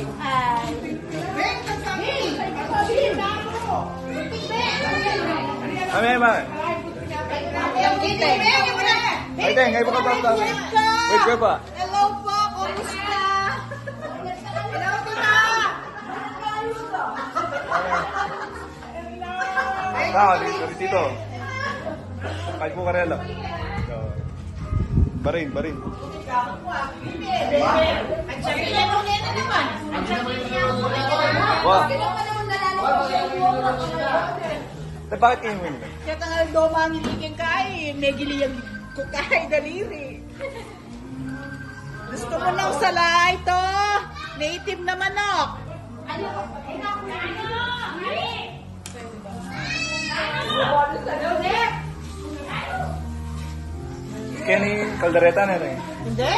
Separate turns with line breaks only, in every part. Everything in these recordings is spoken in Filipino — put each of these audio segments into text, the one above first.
Hi.
Kami ba? Ay, teng, ay baka ba? Wait, ka ba?
Hello po, kumusta? Hello, tita.
Tao, dito. Kahit po karela. Barin. Wah. Bakit kayo mo yun?
Kaya tangal doma ang iligin ka eh. May giliyang ko kahit daliri. Gusto mo ng salay to? Native na manok.
Kenny Caldereta na rin.
Hindi.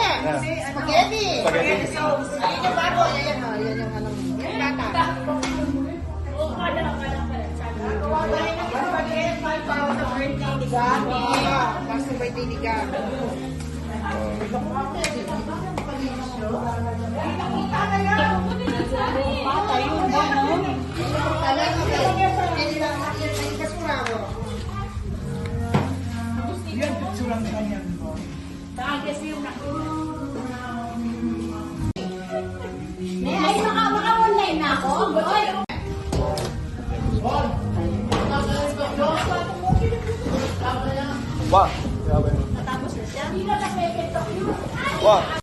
Spaghetti.
Spaghetti.
So, ayun yung bago. Yan yung ano. Yan bata. Spaghetti para sa birthday ni Gami. Para sa birthday ni Gami.
Ay, maka-online na ako. Oy!
Wah.
Natapos na siya. Hindi na nag-effect yun.
Wah.